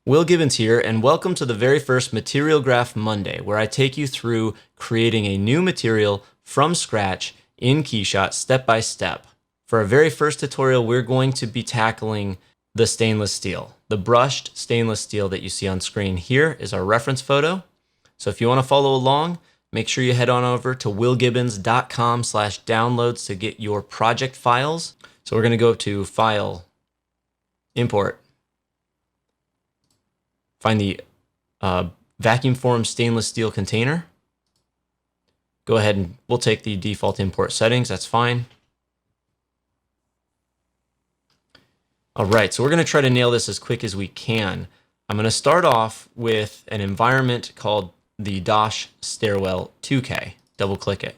Will Gibbons here, and welcome to the very first Material Graph Monday, where I take you through creating a new material from scratch in KeyShot step by step. For our very first tutorial, we're going to be tackling the stainless steel. The brushed stainless steel that you see on screen here is our reference photo. So if you want to follow along, make sure you head on over to willgibbons.com/downloads to get your project files. So we're going to go to File, Import, find the vacuum formed stainless steel container. Go ahead and we'll take the default import settings, that's fine. All right, so we're gonna try to nail this as quick as we can. I'm gonna start off with an environment called the Dosh Stairwell 2K. Double click it.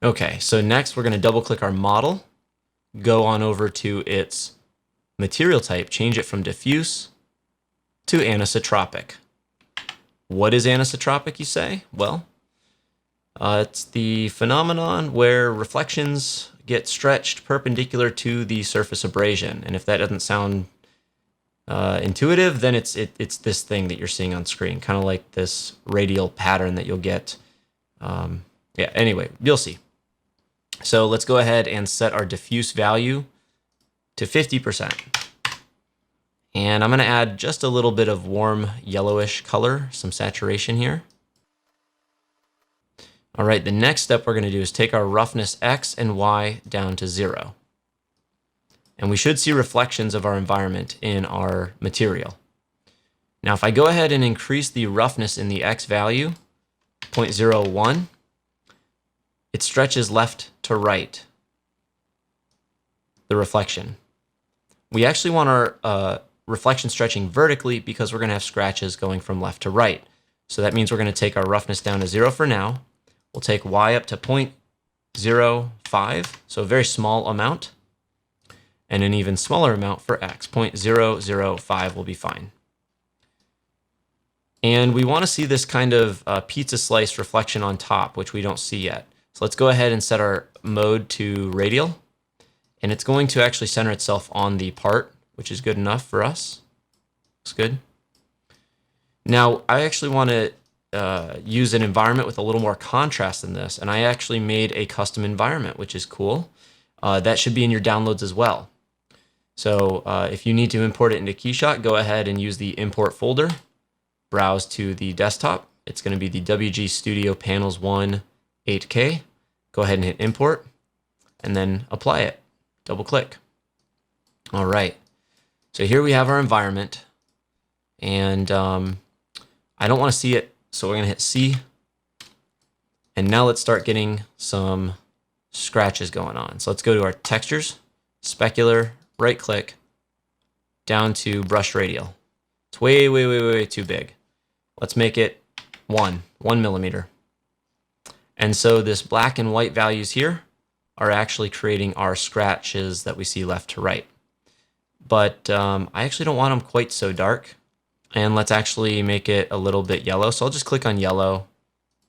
Okay, so next we're gonna double click our model, go on over to its material type, change it from diffuse to anisotropic. What is anisotropic, you say? Well, it's the phenomenon where reflections get stretched perpendicular to the surface abrasion. And if that doesn't sound intuitive, then it's this thing that you're seeing on screen, kind of like this radial pattern that you'll get. Yeah, anyway, you'll see. So let's go ahead and set our diffuse value to 50%. And I'm going to add just a little bit of warm yellowish color, some saturation here. All right, the next step we're going to do is take our roughness X and Y down to 0. And we should see reflections of our environment in our material. Now, if I go ahead and increase the roughness in the X value, 0.01, it stretches left to right, the reflection. We actually want our reflection stretching vertically because we're going to have scratches going from left to right. So that means we're going to take our roughness down to 0 for now. We'll take Y up to 0.05, so a very small amount, and an even smaller amount for X. 0.005 will be fine. And we want to see this kind of pizza slice reflection on top, which we don't see yet. So let's go ahead and set our mode to radial, and it's going to actually center itself on the part, which is good enough for us. Looks good. Now, I actually want to use an environment with a little more contrast than this, and I actually made a custom environment, which is cool. That should be in your downloads as well. So if you need to import it into KeyShot, go ahead and use the import folder, browse to the desktop. It's going to be the WG Studio Panels 1 8K. Go ahead and hit import, and then apply it. Double click. All right. So here we have our environment, and I don't want to see it, so we're going to hit C. And now let's start getting some scratches going on. So let's go to our textures, specular, right click, down to brush radial. It's way too big. Let's make it 1 millimeter. And so this black and white values here are actually creating our scratches that we see left to right. But I actually don't want them quite so dark. And let's actually make it a little bit yellow. So I'll just click on yellow.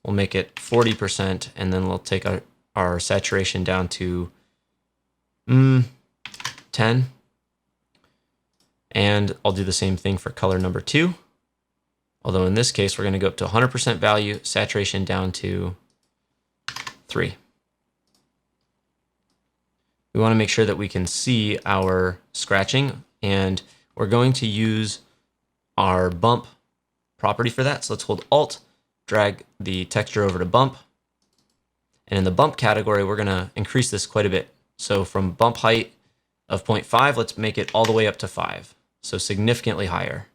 We'll make it 40%, and then we'll take our saturation down to 10. And I'll do the same thing for color number 2. Although in this case, we're going to go up to 100% value, saturation down to 3. We want to make sure that we can see our scratching, and we're going to use our bump property for that. So let's hold Alt, drag the texture over to bump. And in the bump category, we're going to increase this quite a bit. So from bump height of 0.5, let's make it all the way up to 5. So significantly higher.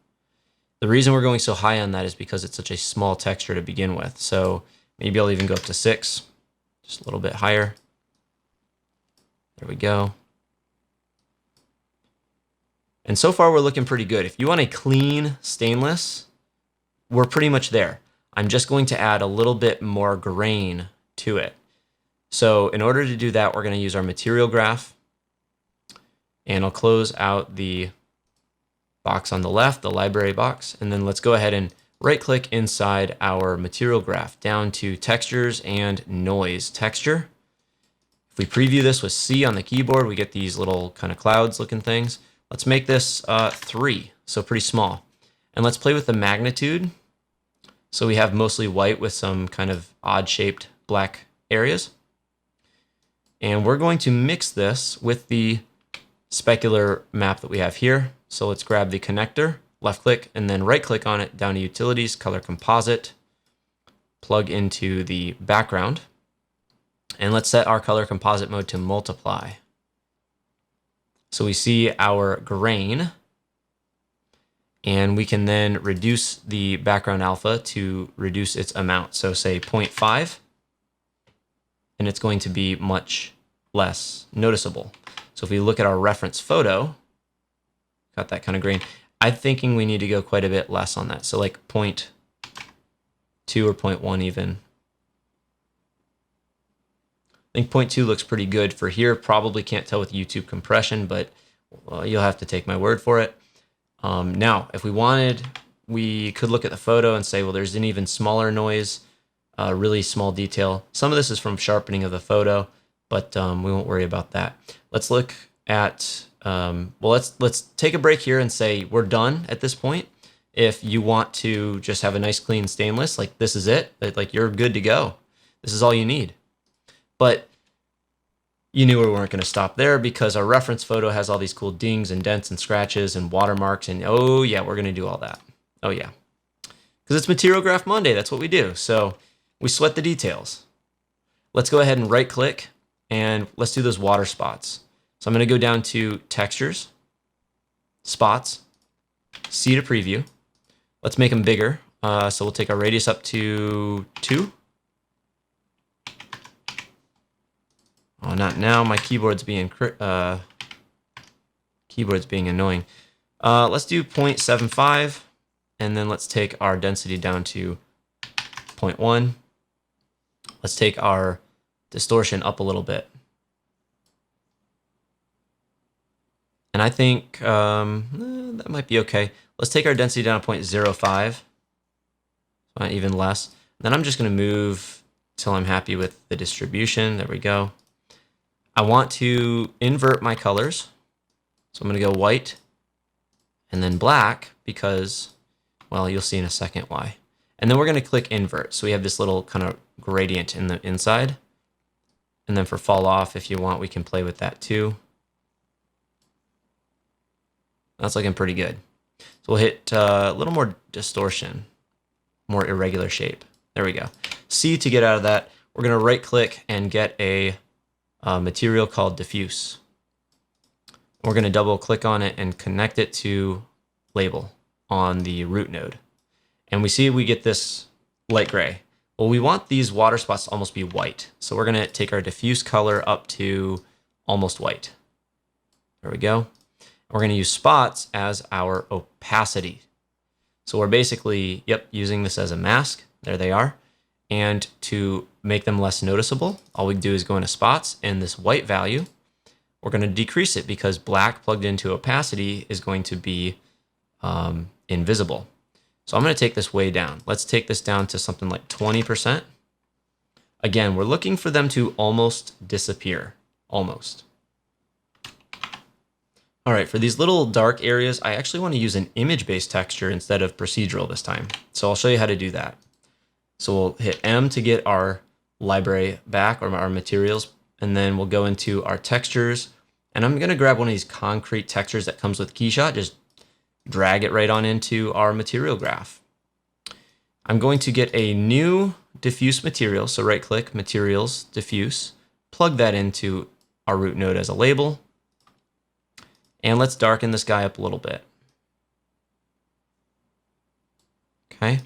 The reason we're going so high on that is because it's such a small texture to begin with. So maybe I'll even go up to 6, just a little bit higher. There we go. And so far we're looking pretty good. If you want a clean stainless, we're pretty much there. I'm just going to add a little bit more grain to it. So in order to do that, we're going to use our material graph, and I'll close out the box on the left, the library box, and then let's go ahead and right click inside our material graph down to textures and noise texture. If we preview this with C on the keyboard, we get these little kind of clouds looking things. Let's make this 3, so pretty small. And let's play with the magnitude. So we have mostly white with some kind of odd-shaped black areas. And we're going to mix this with the specular map that we have here. So let's grab the connector, left click, and then right click on it, down to Utilities, Color Composite, plug into the background. And let's set our color composite mode to multiply. So we see our grain, and we can then reduce the background alpha to reduce its amount. So say 0.5, and it's going to be much less noticeable. So if we look at our reference photo, got that kind of grain. I'm thinking we need to go quite a bit less on that. So like 0.2 or 0.1 even. I think 0.2 looks pretty good for here. Probably can't tell with YouTube compression, but you'll have to take my word for it. Now, if we wanted, we could look at the photo and say, well, there's an even smaller noise, really small detail. Some of this is from sharpening of the photo, but we won't worry about that. Let's look at, well, let's take a break here and say we're done at this point. If you want to just have a nice clean stainless, like this is it, like you're good to go. This is all you need. But you knew we weren't going to stop there because our reference photo has all these cool dings and dents and scratches and watermarks. And oh yeah, we're going to do all that. Oh yeah. Because it's Material Graph Monday. That's what we do. So we sweat the details. Let's go ahead and right click and let's do those water spots. So I'm going to go down to Textures, Spots, C to Preview. Let's make them bigger. So we'll take our radius up to 2. Oh, not now. My keyboard's being annoying. Let's do 0.75, and then let's take our density down to 0.1. Let's take our distortion up a little bit. And I think that might be okay. Let's take our density down to 0.05, so even less. Then I'm just going to move till I'm happy with the distribution. There we go. I want to invert my colors. So I'm going to go white and then black because, well, you'll see in a second why. And then we're going to click invert. So we have this little kind of gradient in the inside. And then for fall off, if you want, we can play with that too. That's looking pretty good. So we'll hit a little more distortion, more irregular shape. There we go. C to get out of that. We're going to right click and get a material called Diffuse. We're going to double click on it and connect it to label on the root node. And we see we get this light gray. Well, we want these water spots to almost be white. So we're going to take our diffuse color up to almost white. There we go. We're going to use spots as our opacity. So we're basically, using this as a mask. There they are. And to make them less noticeable, all we do is go into spots, and this white value, we're going to decrease it because black plugged into opacity is going to be invisible. So I'm going to take this way down. Let's take this down to something like 20%. Again, we're looking for them to almost disappear, almost. All right, for these little dark areas, I actually want to use an image-based texture instead of procedural this time. So I'll show you how to do that. So we'll hit M to get our library back, or our materials, and then we'll go into our textures. And I'm going to grab one of these concrete textures that comes with KeyShot, just drag it right on into our material graph. I'm going to get a new diffuse material, so right click, Materials, Diffuse, plug that into our root node as a label, and let's darken this guy up a little bit. Okay.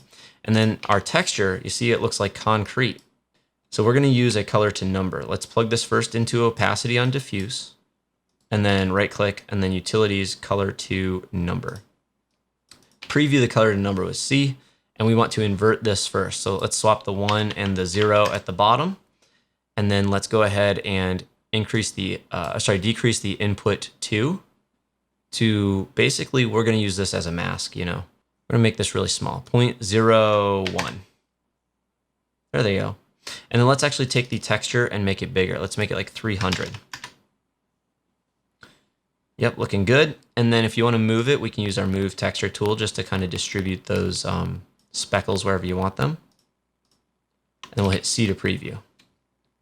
And then our texture, you see it looks like concrete. So we're going to use a color to number. Let's plug this first into opacity on diffuse, and then right click, and then utilities, color to number. Preview the color to number with C, and we want to invert this first. So let's swap the 1 and the 0 at the bottom, and then let's go ahead and increase the, decrease the input 2 to basically, we're going to use this as a mask, We're going to make this really small, 0.01. There they go. And then let's actually take the texture and make it bigger. Let's make it like 300. Yep, looking good. And then if you want to move it, we can use our move texture tool just to kind of distribute those speckles wherever you want them. And then we'll hit C to preview.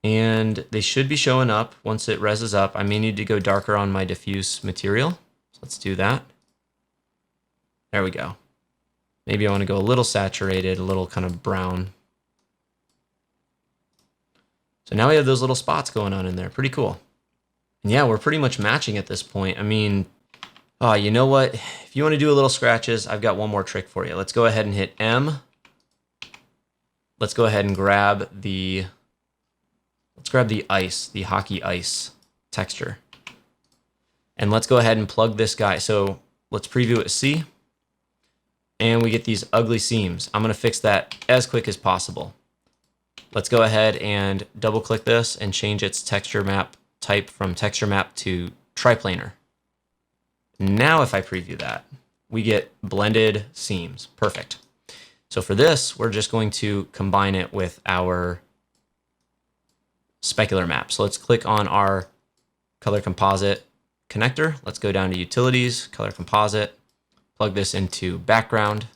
And they should be showing up once it reses up. I may need to go darker on my diffuse material. So let's do that. There we go. Maybe I want to go a little saturated, a little kind of brown. So now we have those little spots going on in there. Pretty cool. And yeah, we're pretty much matching at this point. I mean, oh, you know what? If you want to do a little scratches, I've got one more trick for you. Let's go ahead and hit M. Let's go ahead and grab the ice, the hockey ice texture. And let's go ahead and plug this guy. So let's preview it C. And we get these ugly seams. I'm going to fix that as quick as possible. Let's go ahead and double click this and change its texture map type from texture map to triplanar. Now if I preview that, we get blended seams. Perfect. So for this, we're just going to combine it with our specular map. So let's click on our color composite connector. Let's go down to utilities, color composite, plug this into background.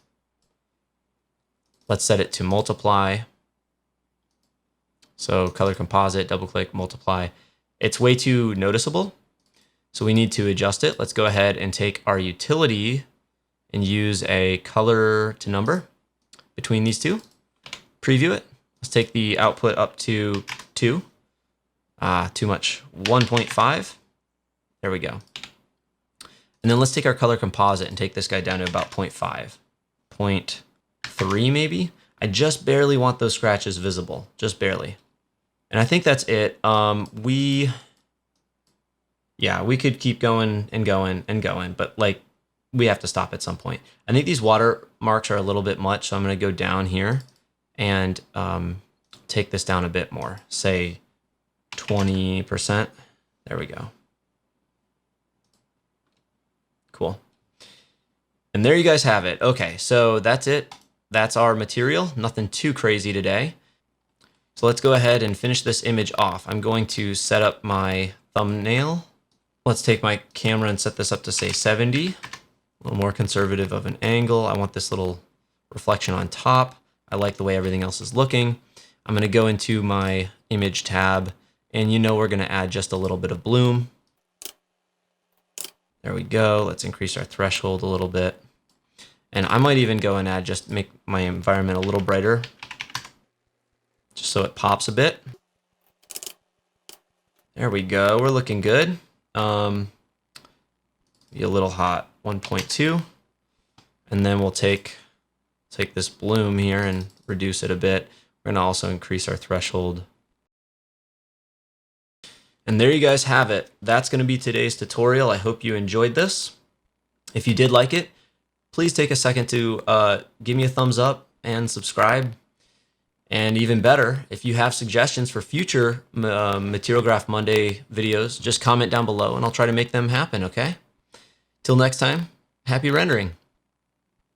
Let's set it to multiply. So color composite, double click, multiply. It's way too noticeable, so we need to adjust it. Let's go ahead and take our utility and use a color to number between these two. Preview it. Let's take the output up to 2. Too much. 1.5. There we go. And then let's take our color composite and take this guy down to about 0.5. 0.3 maybe. I just barely want those scratches visible, just barely. And I think that's it. We could keep going and going and going, but like we have to stop at some point. I think these watermarks are a little bit much, so I'm going to go down here and take this down a bit more, say 20%. There we go. Cool. And there you guys have it. Okay, so that's it. That's our material. Nothing too crazy today. So let's go ahead and finish this image off. I'm going to set up my thumbnail. Let's take my camera and set this up to say 70. A little more conservative of an angle. I want this little reflection on top. I like the way everything else is looking. I'm going to go into my image tab, and we're going to add just a little bit of bloom. There we go. Let's increase our threshold a little bit. And I might even go and make my environment a little brighter, just so it pops a bit. There we go. We're looking good. Be a little hot. 1.2. And then we'll take this bloom here and reduce it a bit. We're going to also increase our threshold. And there you guys have it. That's going to be today's tutorial. I hope you enjoyed this. If you did like it, please take a second to give me a thumbs up and subscribe. And even better, if you have suggestions for future Material Graph Monday videos, just comment down below and I'll try to make them happen, okay? Till next time, happy rendering.